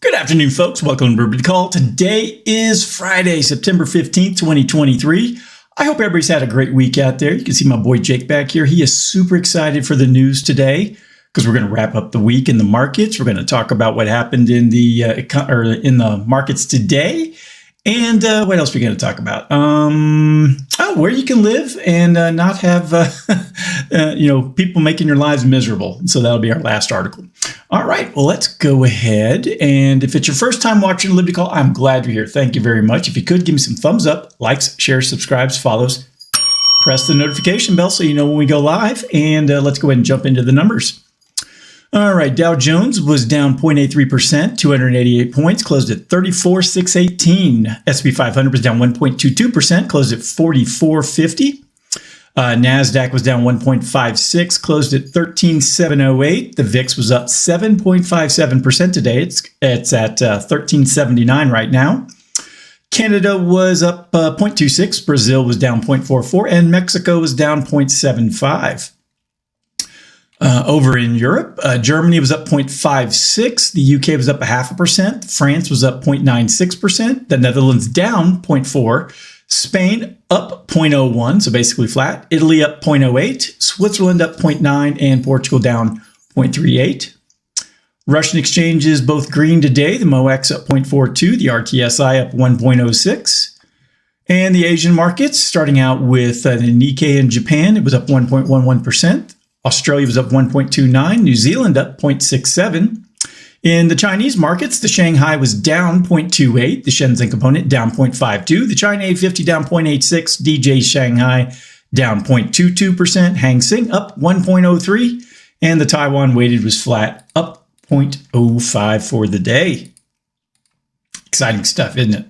Good afternoon, folks. Welcome to Bourbon Call. Today is Friday, September 15th, 2023. I hope everybody's had a great week out there. You can see my boy Jake back here. He is super excited for the news today because we're going to wrap up the week in the markets. We're going to talk about what happened in the markets today. And what else are we going to talk about? Where you can live and not have people making your lives miserable. So that'll be our last article. All right, well, let's go ahead. And if it's your first time watching Liberty Call, I'm glad you're here. Thank you very much. If you could, give me some thumbs up, likes, shares, subscribes, follows. Press the notification bell so you know when we go live. And let's go ahead and jump into the numbers. All right, Dow Jones was down 0.83%, 288 points, closed at 34,618. S&P 500 was down 1.22%, closed at 4450. NASDAQ was down 1.56, closed at 13,708. The VIX was up 7.57% today. It's at 1379 right now. Canada was up 0.26, Brazil was down 0.44, and Mexico was down 0.75. Over in Europe, Germany was up 0.56. The UK was up 0.5%. France was up 0.96%. The Netherlands down 0.4. Spain up 0.01, so basically flat. Italy up 0.08. Switzerland up 0.9. And Portugal down 0.38. Russian exchanges both green today. The MOEX up 0.42. The RTSI up 1.06. And the Asian markets, starting out with the Nikkei in Japan, it was up 1.11%. Australia was up 1.29, New Zealand up 0.67. In the Chinese markets, the Shanghai was down 0.28, the Shenzhen Component down 0.52, the China A50 down 0.86, DJ Shanghai down 0.22%, Hang Seng up 1.03, and the Taiwan weighted was flat, up 0.05 for the day. Exciting stuff, isn't it?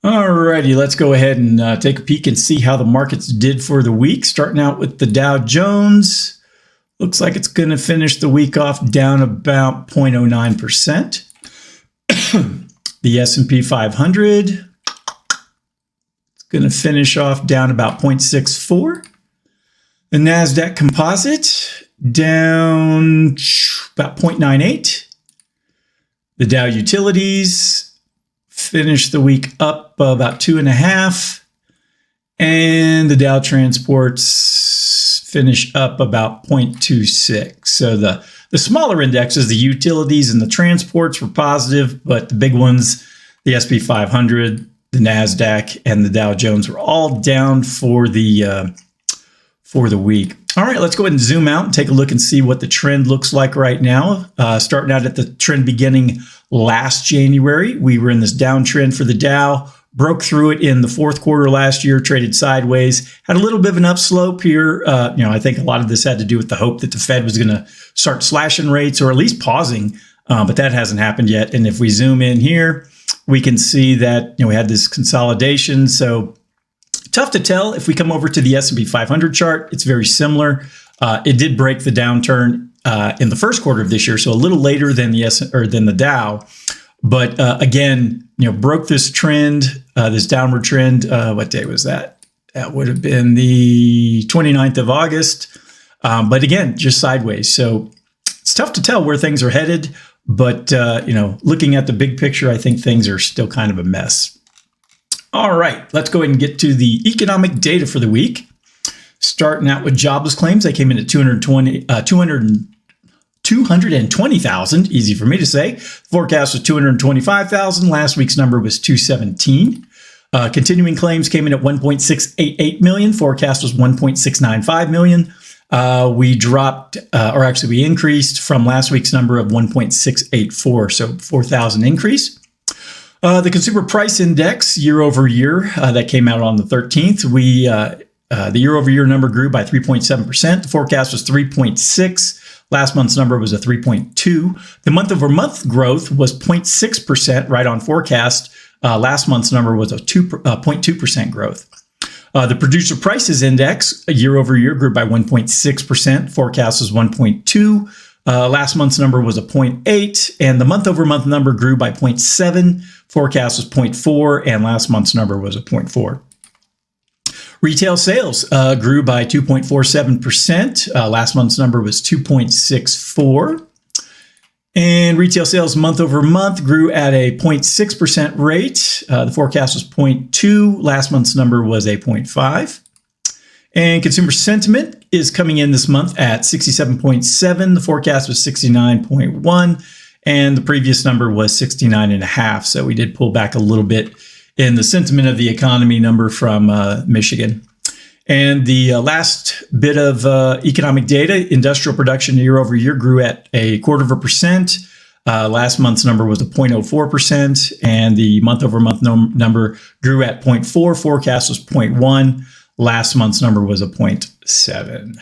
Alrighty, let's go ahead and take a peek and see how the markets did for the week. Starting out with the Dow Jones. Looks like it's going to finish the week off down about 0.09%. The S&P 500 is going to finish off down about 0.64. The NASDAQ Composite down about 0.98. The Dow Utilities finished the week up about 2.5%. And the Dow Transports finish up about 0.26. So the smaller indexes, the utilities and the transports were positive, but the big ones, the S&P 500, the NASDAQ, and the Dow Jones were all down for the week. All right, let's go ahead and zoom out and take a look and see what the trend looks like right now. Starting out at the trend beginning last January, we were in this downtrend for the Dow. Broke through it in the fourth quarter last year, traded sideways, had a little bit of an upslope here. I think a lot of this had to do with the hope that the Fed was going to start slashing rates or at least pausing, but that hasn't happened yet. And if we zoom in here, we can see that we had this consolidation. So tough to tell. If we come over to the S&P 500 chart, it's very similar. It did break the downturn in the first quarter of this year, so a little later than the Dow. But again, broke this trend, this downward trend. What day was that? That would have been the 29th of August. But again, just sideways. So it's tough to tell where things are headed. But, looking at the big picture, I think things are still kind of a mess. All right, let's go ahead and get to the economic data for the week. Starting out with jobless claims, they came in at 220,000, easy for me to say. Forecast was 225,000. Last week's number was 217. Continuing claims came in at 1.688 million. Forecast was 1.695 million. We increased from last week's number of 1.684, so 4,000 increase. The consumer price index year over year, that came out on the 13th. The year over year number grew by 3.7%. The forecast was 3.6. Last month's number was a 3.2. The month over month growth was 0.6%, right on forecast. Last month's number was a 0.2% growth. The producer prices index year over year grew by 1.6%. Forecast was 1.2. Last month's number was a 0.8, and the month over month number grew by 0.7. Forecast was 0.4, and last month's number was a 0.4. Retail sales grew by 2.47%. Last month's number was 2.64. And retail sales month over month grew at a 0.6% rate. The forecast was 0.2. Last month's number was a 0.5. And consumer sentiment is coming in this month at 67.7. The forecast was 69.1. And the previous number was 69.5. So we did pull back a little bit in the sentiment of the economy number from Michigan. And the last bit of economic data, industrial production year over year grew at 0.25%. Last month's number was a 0.04%, and the month over month number grew at 0.4. Forecast was 0.1. Last month's number was a 0.7.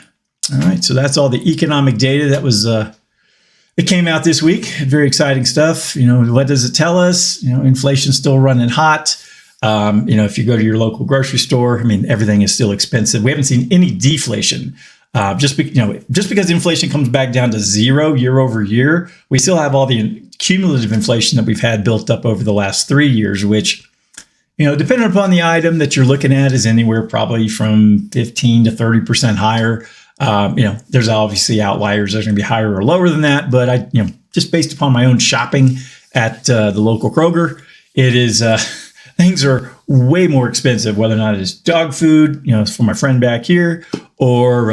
All right, so that's all the economic data that was it came out this week. Very exciting stuff. What does it tell us? Inflation's still running hot. If you go to your local grocery store, everything is still expensive. We haven't seen any deflation. Just because inflation comes back down to zero year over year, we still have all the cumulative inflation that we've had built up over the last 3 years, which, depending upon the item that you're looking at, is anywhere probably from 15 to 30% higher. There's obviously outliers. There's going to be higher or lower than that. But just based upon my own shopping at the local Kroger, it is things are way more expensive, whether or not it is dog food, for my friend back here, or,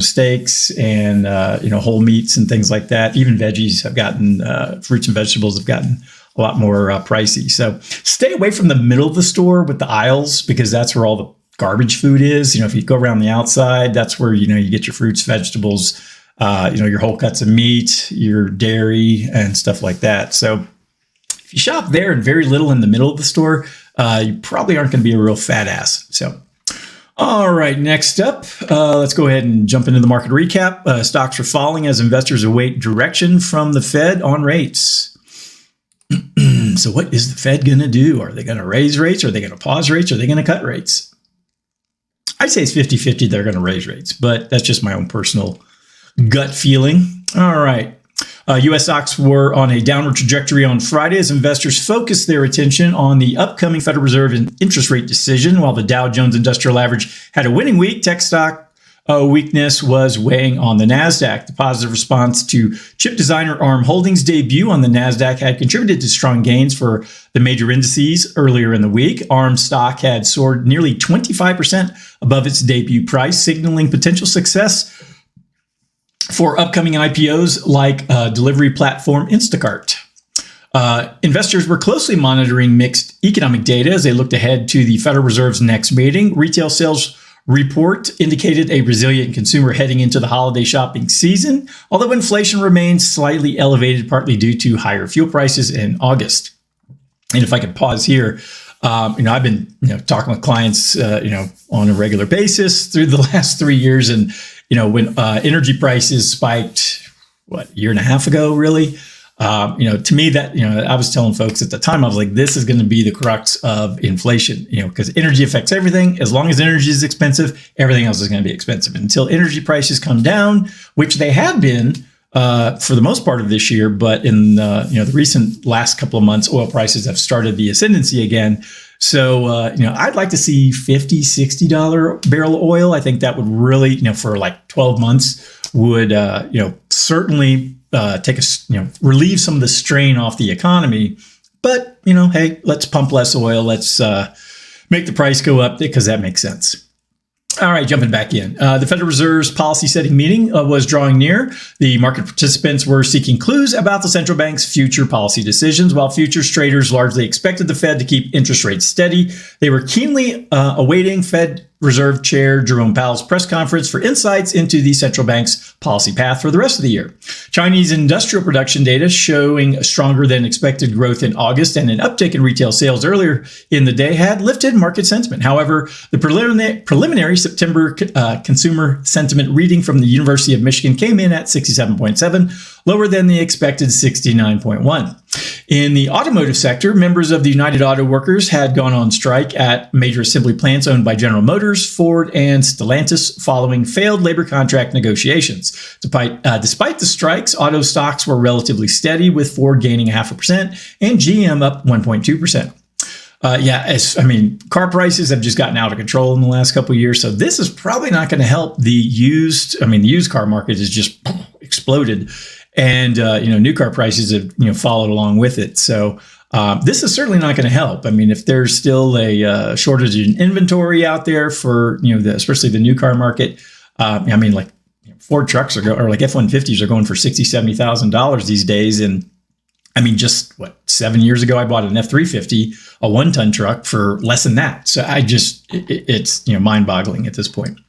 steaks and, whole meats and things like that. Even veggies have gotten, fruits and vegetables have gotten a lot more pricey. So stay away from the middle of the store with the aisles, because that's where all the garbage food is. If you go around the outside, that's where, you get your fruits, vegetables, your whole cuts of meat, your dairy and stuff like that. So if you shop there and very little in the middle of the store, you probably aren't going to be a real fat ass. So, all right, next up, let's go ahead and jump into the market recap. Stocks are falling as investors await direction from the Fed on rates. So what is the Fed going to do? Are they going to raise rates? Are they going to pause rates? Are they going to cut rates? I'd say it's 50-50 they're going to raise rates, but that's just my own personal gut feeling. All right. U.S. stocks were on a downward trajectory on Friday as investors focused their attention on the upcoming Federal Reserve and interest rate decision. While the Dow Jones Industrial Average had a winning week, tech stock weakness was weighing on the NASDAQ. The positive response to chip designer ARM Holdings' debut on the NASDAQ had contributed to strong gains for the major indices earlier in the week. ARM stock had soared nearly 25% above its debut price, signaling potential success for upcoming IPOs like delivery platform Instacart. Investors were closely monitoring mixed economic data as they looked ahead to the Federal Reserve's next meeting. Retail sales report indicated a resilient consumer heading into the holiday shopping season, although inflation remains slightly elevated, partly due to higher fuel prices in August. And if I could pause here, I've been talking with clients on a regular basis through the last 3 years, and when energy prices spiked, a year and a half ago, really, to me that, I was telling folks at the time, I was like, this is going to be the crux of inflation, because energy affects everything. As long as energy is expensive, everything else is going to be expensive until energy prices come down, which they have been for the most part of this year. But in the recent last couple of months, oil prices have started the ascendancy again. So, I'd like to see $50, $60 barrel of oil. I think that would really, for like 12 months would, certainly relieve some of the strain off the economy. But, hey, let's pump less oil. Let's make the price go up because that makes sense. All right, jumping back in. The Federal Reserve's policy setting meeting was drawing near. The market participants were seeking clues about the central bank's future policy decisions. While futures traders largely expected the Fed to keep interest rates steady, they were keenly awaiting Fed Reserve Chair Jerome Powell's press conference for insights into the central bank's policy path for the rest of the year. Chinese industrial production data showing stronger than expected growth in August and an uptick in retail sales earlier in the day had lifted market sentiment. However, the preliminary September consumer sentiment reading from the University of Michigan came in at 67.7, lower than the expected 69.1. In the automotive sector, members of the United Auto Workers had gone on strike at major assembly plants owned by General Motors, Ford, and Stellantis following failed labor contract negotiations. Despite the strikes, auto stocks were relatively steady, with Ford gaining 0.5% and GM up 1.2%. Car prices have just gotten out of control in the last couple of years, so this is probably not going to help the used car market has just exploded. And, new car prices have, followed along with it. So this is certainly not going to help. I mean, if there's still a shortage in inventory out there for, especially the new car market, like Ford trucks or like F-150s are going for $60,000, $70,000 these days. And I mean, just 7 years ago, I bought an F-350, a 1-ton truck for less than that. So it's mind boggling at this point.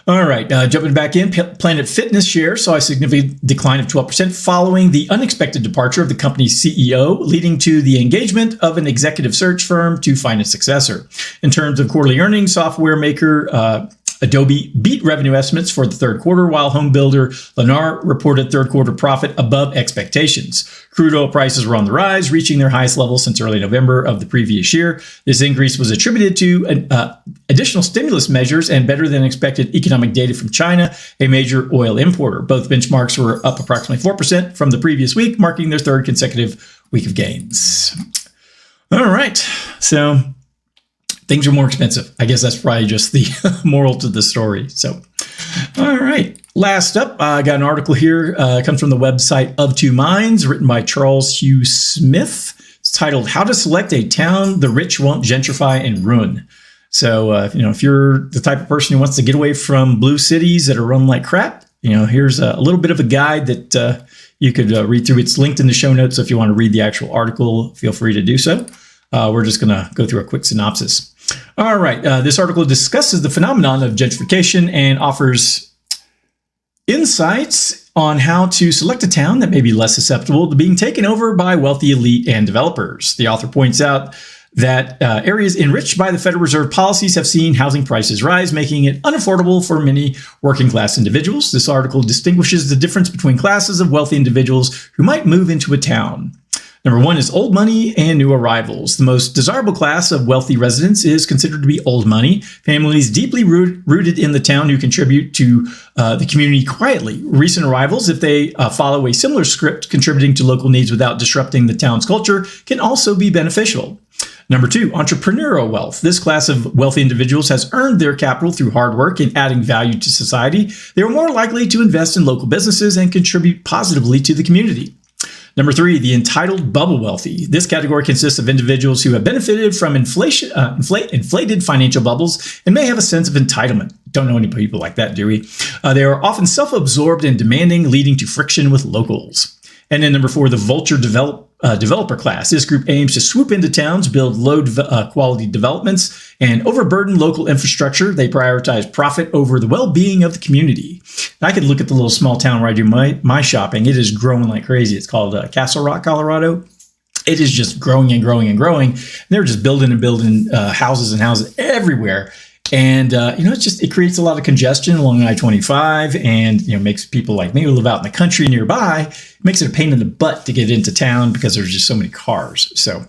All right, jumping back in, Planet Fitness shares saw a significant decline of 12% following the unexpected departure of the company's CEO, leading to the engagement of an executive search firm to find a successor. In terms of quarterly earnings, software maker Adobe beat revenue estimates for the third quarter, while home builder Lennar reported third quarter profit above expectations. Crude oil prices were on the rise, reaching their highest level since early November of the previous year. This increase was attributed to additional stimulus measures and better than expected economic data from China, a major oil importer. Both benchmarks were up approximately 4% from the previous week, marking their third consecutive week of gains. All right, so things are more expensive. I guess that's probably just the moral to the story. So, all right. Last up, I got an article here. Comes from the website Of Two Minds, written by Charles Hugh Smith. It's titled "How to Select a Town the Rich Won't Gentrify and Ruin." So, if you're the type of person who wants to get away from blue cities that are run like crap, here's a little bit of a guide that you could read through. It's linked in the show notes. So if you want to read the actual article, feel free to do so. We're just going to go through a quick synopsis. All right. This article discusses the phenomenon of gentrification and offers insights on how to select a town that may be less susceptible to being taken over by wealthy elite and developers. The author points out that areas enriched by the Federal Reserve policies have seen housing prices rise, making it unaffordable for many working class individuals. This article distinguishes the difference between classes of wealthy individuals who might move into a town. Number one is old money and new arrivals. The most desirable class of wealthy residents is considered to be old money, families deeply rooted in the town who contribute to the community quietly. Recent arrivals, if they follow a similar script contributing to local needs without disrupting the town's culture, can also be beneficial. Number two, entrepreneurial wealth. This class of wealthy individuals has earned their capital through hard work and adding value to society. They are more likely to invest in local businesses and contribute positively to the community. Number three, the entitled bubble wealthy. This category consists of individuals who have benefited from inflated financial bubbles and may have a sense of entitlement. Don't know any people like that, do we? They are often self-absorbed and demanding, leading to friction with locals. And then number four, the vulture developer class. This group aims to swoop into towns, build low-quality developments, and overburden local infrastructure. They prioritize profit over the well-being of the community. I could look at the little small town where I do my shopping. It is growing like crazy. It's called Castle Rock, Colorado. It is just growing and growing and growing. And they're just building and building houses and houses everywhere. And, it creates a lot of congestion along I-25 and, makes people like me who live out in the country nearby, makes it a pain in the butt to get into town because there's just so many cars. So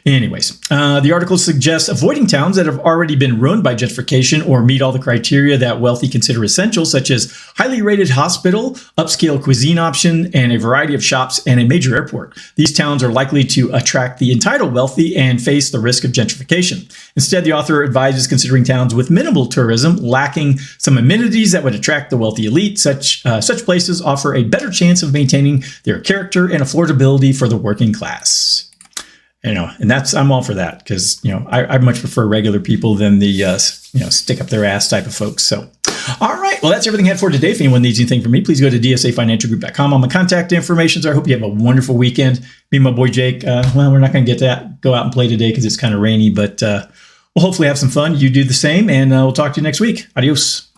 anyways, the article suggests avoiding towns that have already been ruined by gentrification or meet all the criteria that wealthy consider essential, such as highly rated hospital, upscale cuisine option, and a variety of shops and a major airport. These towns are likely to attract the entitled wealthy and face the risk of gentrification. Instead, the author advises considering towns with minimal tourism, lacking some amenities that would attract the wealthy elite. Such places offer a better chance of maintaining their character and affordability for the working class. And I'm all for that because, I much prefer regular people than the, stick up their ass type of folks. So, all right. Well, that's everything I had for today. If anyone needs anything from me, please go to dsafinancialgroup.com. All my contact information. I hope you have a wonderful weekend. Me and my boy, Jake. We're not going to get to go out and play today because it's kind of rainy, but we'll hopefully have some fun. You do the same, and we'll talk to you next week. Adios.